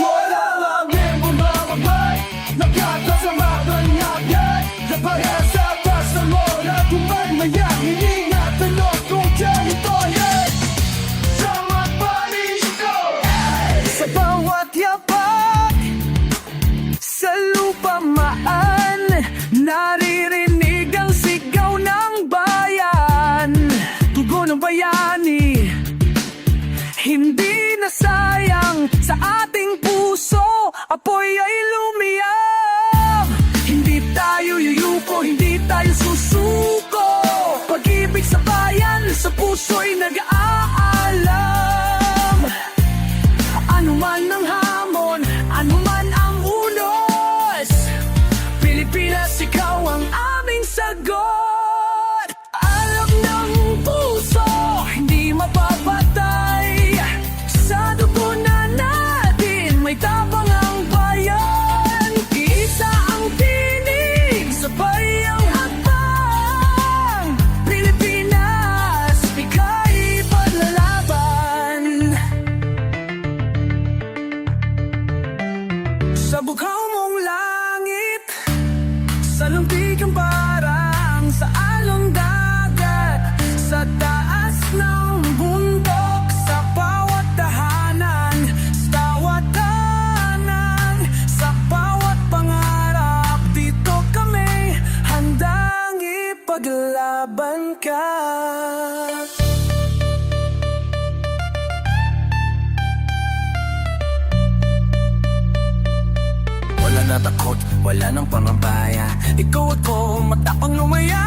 Wala langit bumabagay, nagkakasama banyagay. Labayan sa basta mo na tumaymayang iningatan o kung dyan ito yan. Sa magpalis ko, sa bawat yapak, sa lupa maan, naririnig ang sigaw ng bayan. Tugon ng bayani, hindi na sayang sa ating puso, apoy ay lumiyap. Hindi tayo yuyuko, hindi tayo susuko. Pag-ibig sa bayan, sa puso'y nag-aalam. Ano man ang hamon, ano man ang unos, Pilipinas, ikaw ang aming sagot. Alam ng puso, hindi mapapatay. Sa dugo na natin, may tapang ang bayan. Isa ang tinig, sabay ang hakbang. Pilipinas, ika'y paglalaban. Sa bughaw mong langit, sa luntigang parang sa along dagat, sa taas ng bundok, sa bawat tahanan, sa bawat pangarap, dito kami handang ipaglaban ka. Wala na takot, wala nang pangabaya. Ikaw at ko, matapang lumaya.